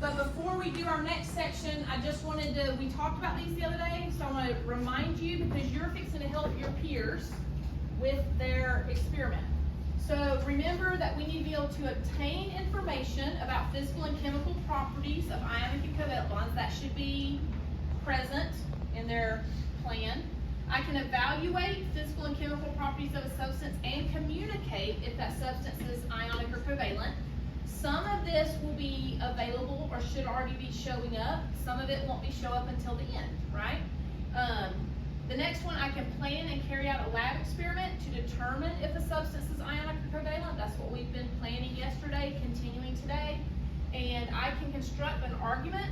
But before we do our next section, I just wanted to, we talked about these the other day, so I want to remind you because you're fixing to help your peers with their experiment. So remember that we need to be able to obtain information about physical and chemical properties of ionic and covalent bonds. That should be present in their plan. I can evaluate physical and chemical properties of a substance and communicate if that substance is ionic or covalent. Some of this will be available or should already be showing up. Some of it won't be show up until the end, right? The next one, I can plan and carry out a lab experiment to determine if a substance is ionic or covalent. That's what we've been planning yesterday, continuing today. And I can construct an argument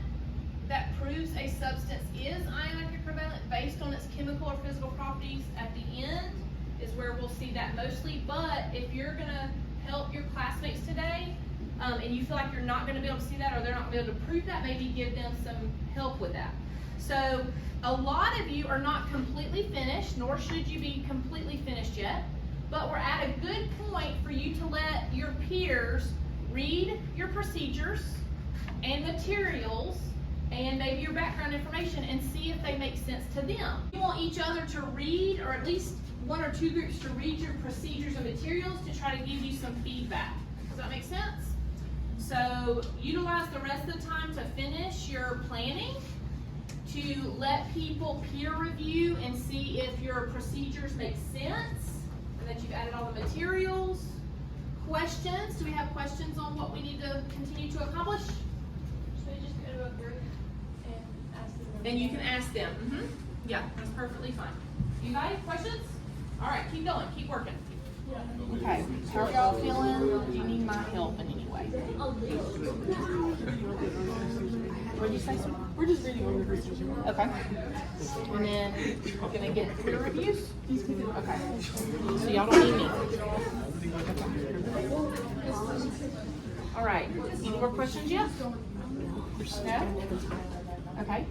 that proves a substance is ionic or covalent based on its chemical or physical properties. At the end is where we'll see that mostly. But if you're gonna help your classmates today, and you feel like you're not gonna be able to see that or they're not gonna be able to prove that, maybe give them some help with that. So a lot of you are not completely finished, nor should you be completely finished yet, but we're at a good point for you to let your peers read your procedures and materials and maybe your background information and see if they make sense to them. You want each other to read, or at least one or two groups to read your procedures and materials to try to give you some feedback. Does that make sense? So utilize the rest of the time to finish your planning, to let people peer review and see if your procedures make sense and that you've added all the materials. Questions? Do we have questions on what we need to continue to accomplish? Should we just go to a group and ask them? Then you can ask them. Yeah, that's perfectly fine. You guys, questions? All right, keep going, keep working. Okay, how are y'all feeling? Do you need my help in any way? What did you say, sir? We're just reading on the procedure. Okay. And then we're gonna get peer reviews? Okay. So y'all don't need me. All right. Any more questions yet? No? Okay.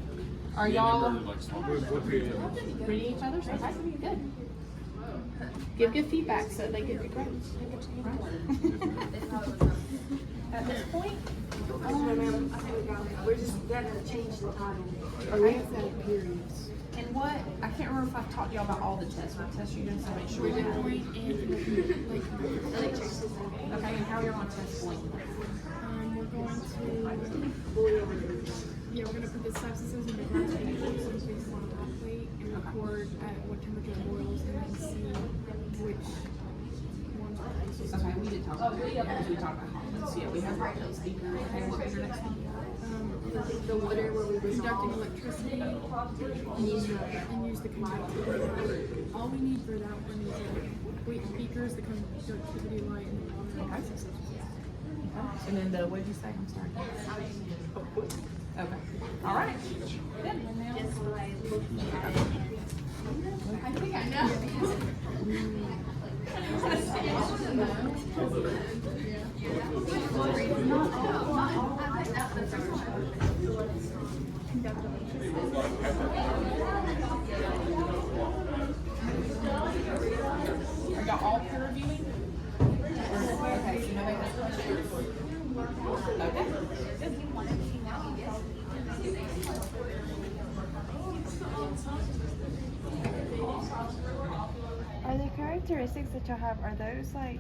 Are y'all reading each other's? Okay, good. Give good feedback so they get good grades. At this point, We're just gonna change the title. okay. Periods. And what, I can't remember if I've taught y'all about all the tests. What tests you're doing, so make sure We're we have. doing electricity. Okay, and how are you on test point? We're going to put the substances in the glass vessels and place them on a hot plate and record at what temperature it boils and then see which ones are closest. Okay, we did talk about that. Yeah, we talked about hotlets. Yeah, we have hotlets. Okay, what was your next one? The water where we conducting electricity and use the conductivity. All we need for that one is weight speakers, the conductivity light, and the water. Okay. And then the, what did you say? I'm sorry. Okay. All right. Good. I think I know. Are y'all all peer reviewing? Okay, so nobody has questions? Okay. Are the characteristics that y'all have, are those like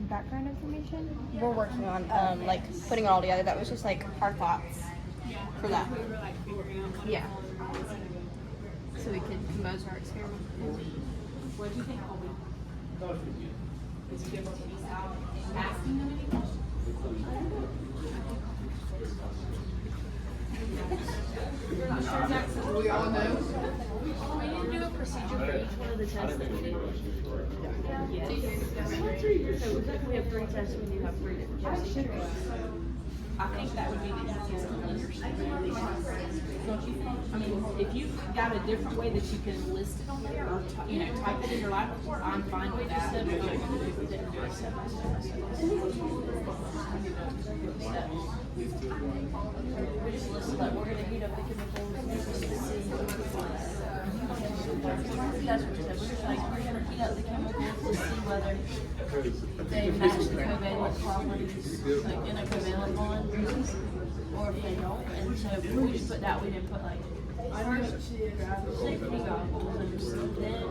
background information? We're working on like putting it all together. That was just like our thoughts for that. Yeah. So we can compose our experiment. What do you think, Colby? Is it good to be asking them any questions? You're not sure exactly. We all know. We need to do a procedure for each one of the tests that we do. Yes. So we have 3 tests, we need to have 3 different procedures. I think that would be the easiest to understand. Don't you think? I mean, if you've got a different way that you can list it on there or, type it in your lab report, I'm fine with that. Step by step. We didn't do it step by step. We just listed that we're gonna heat up the chemicals to see. That's what we said, we're just like, we're gonna heat up the chemicals to see whether they match the covalent properties, like in a covalent bond. or if they don't. And so we just put that, we didn't put like, first grab the safety goggles and then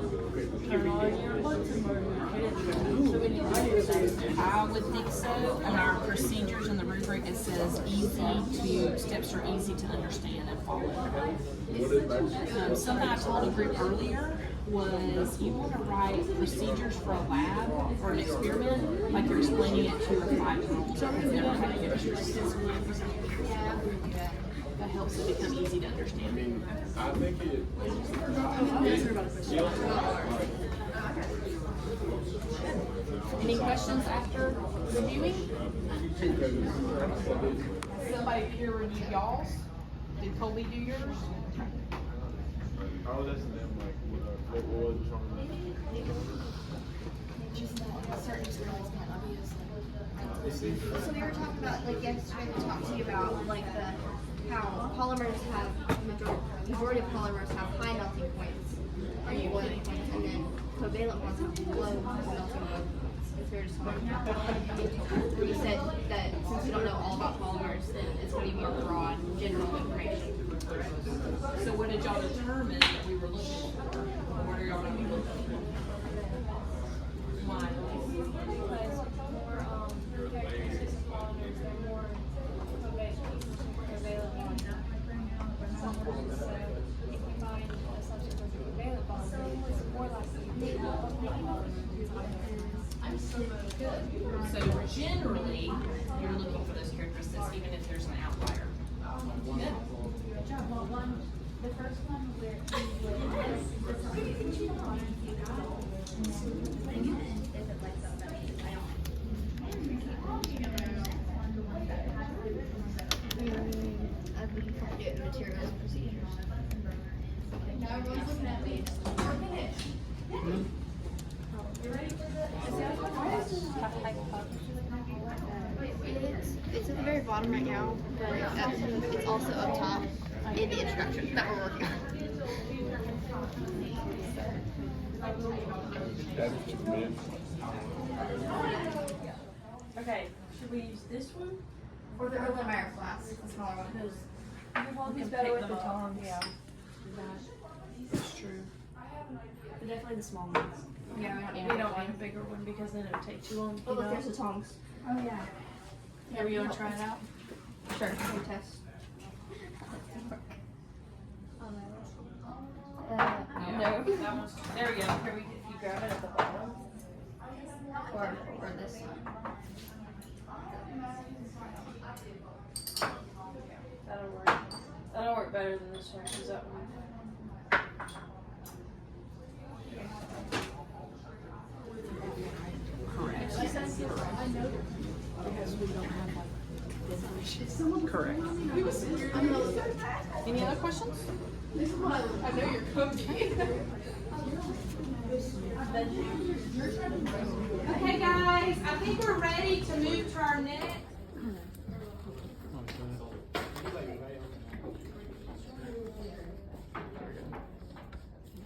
turn on your Hudson mode. So we need to do that. I would think so. In our procedures in the rubric, it says steps are easy to understand and follow. Something I told a group earlier was you want to write procedures for a lab or an experiment like you're explaining it to a 5-year-old who's never had a demonstration. That helps it become easy to understand. I think it. Any questions after reviewing? Somebody peer review y'all's? Did Colby do yours? I was asking them like what was wrong with So we were talking about, like yesterday, we talked to you about like how polymers have, majority of polymers have high melting points, or boiling points, and then covalent ones have low melting points. If they're just you said that since you don't know all about polymers, then it's going to be more broad, general information. So what did y'all determine that we were looking for? What are y'all going to be looking for? Why? So generally, you're looking for those characteristics, even if there's an outlier. Good. The first one where Materials and procedures. now everyone's looking at me. We're finished. You ready for It's at the very bottom right now, but it's also up top in the introduction that we're working on. Okay, should we use this one? Or the Erlenmeyer flask, the smaller one. Because He's better with the tongs. Yeah. That's true. But definitely the small ones. Yeah, we We don't need a bigger one because then it would take too long. Oh, look, there's the tongs. Oh, yeah. Yeah, we want to try it out? Sure, we'll test. No. There we go. Here we you grab it at the bottom. Or this one. That'll work. That'll work better than this one because that one. Correct. Any other questions? I know you're cooking. Okay, guys, I think we're ready to move to our next.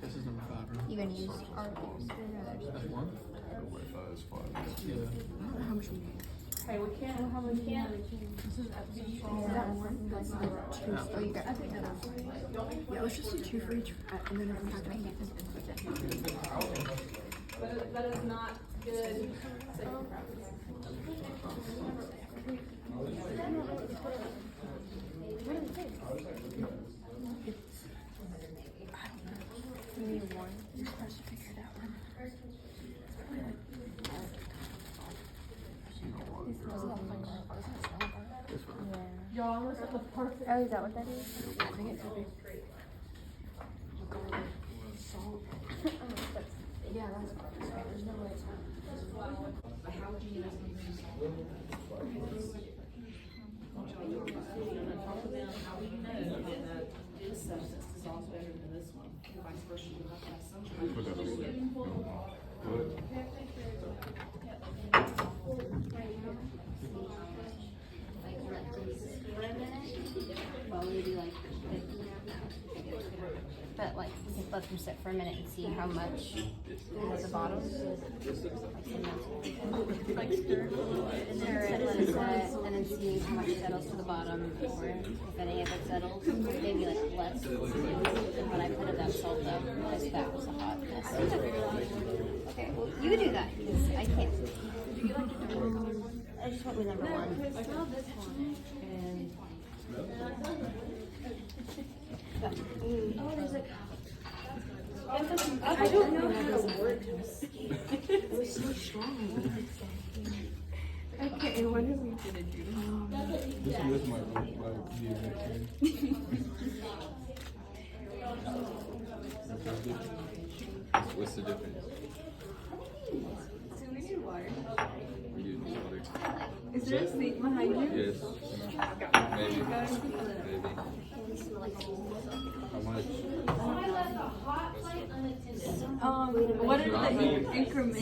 This is number 5, right? You gonna use our spoon That's 1? Oh, wait, 5 is 5. Yeah. Hey, we can't. How many can? Oh, you got yeah, let's just do 2 for each, and then everyone has to eat. That is not good. You need one. You're supposed to figure that one. This one. Y'all almost at the perfect. Oh, is that what that is? I think it could be. Salt. Yeah, that's fine. There's no way it's not. How would you use how do you know that this substance dissolves better than this one? Vice versa, you have to have some kind Put that of together. What? Well, maybe like 50. But like, we can let them sit for a minute and see how much is at the bottom. Like stir it a little bit, and then let it set, and then see how much settles to the bottom, or if any of it settles, maybe like less. And when I put in that salt though, because that was a hot mess. Okay, well you do that because I can't. I just went with number 1. I saw this one. And I don't know how to work this. it was so strong. Okay, what are we gonna do? This might be a good thing. What's the difference? So we need water. We do need water. Is there a sink behind you? Yes. Maybe. Maybe. How much? What are the increments?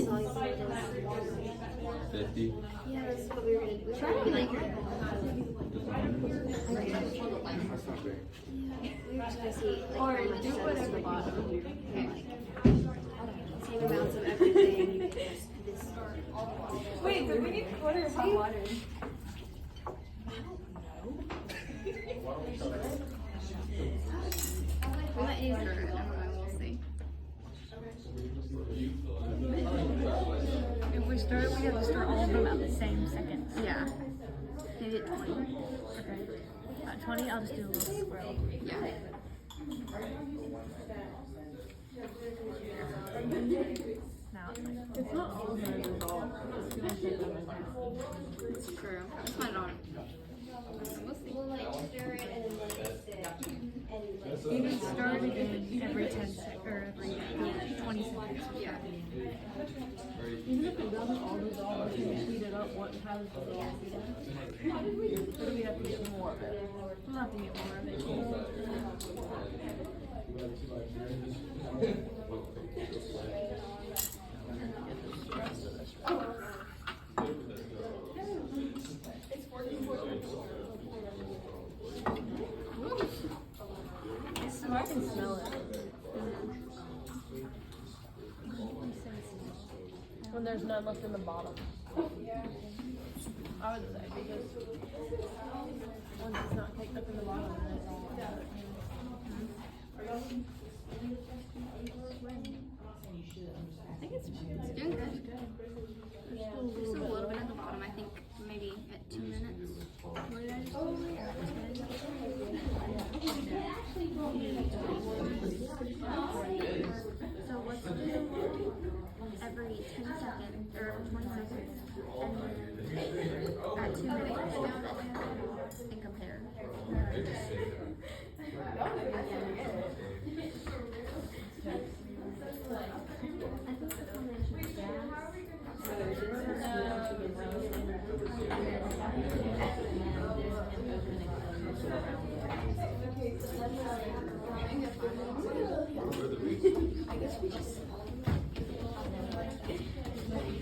50. Yeah, that's what we were gonna do. We were trying to be like, That's not bad. we were just gonna see like Or how much do settles to whatever the you bottom. want. And like, same amounts of everything. This. Wait, but we need quarter of hot water. We might use it. I don't know. We'll see. If we start, we have to start all of them at the same second. Yeah. Maybe at 20. Okay. At 20, I'll just do a little swirl. Yeah. Now it's like, it's not all of them involved. It's true. It's not on. We'll see. We'll like stir it and then let it sit. You can start again every 10 seconds, or every 20 seconds. Yeah. Even if it doesn't all dissolve, if you heat it up, what has dissolved? Or do we have to get more of it? We'll have to get more of it. So I can smell it. When there's none left in the bottom. I would say, because once it's not caked up in the bottom, then it's all. I think it's doing good. Just a little bit at the bottom. I think maybe at 2 minutes. What did I just So what's the every 10 seconds or 20 seconds and then at 2 minutes and compare.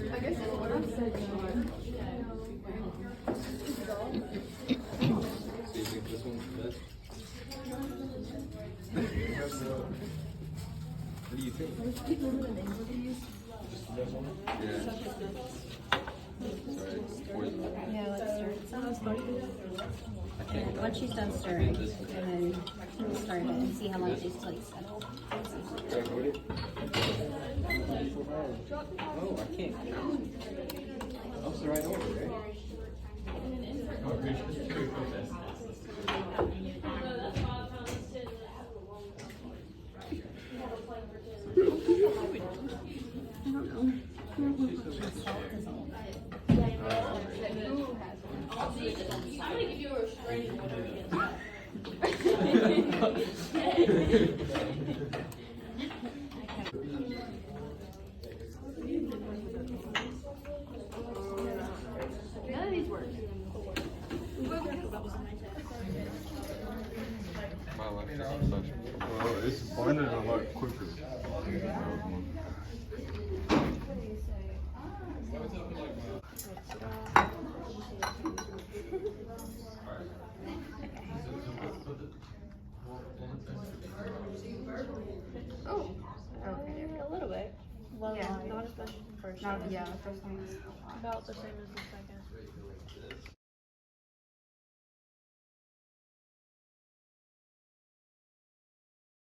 I guess it's what I'm saying. So you think this one's the best? What do you think? Yeah. Sorry. Yeah, let's stir it. Once she's done stirring, and then we'll start it and see how long it takes till it's settled. No, I can't. I'm the right order, right? None of these work. My life is such. Well, it's blended a lot quicker. Oh. Okay. A little bit. Yeah. Not as much as the first Not, one. yeah, the first one was About the same as the second.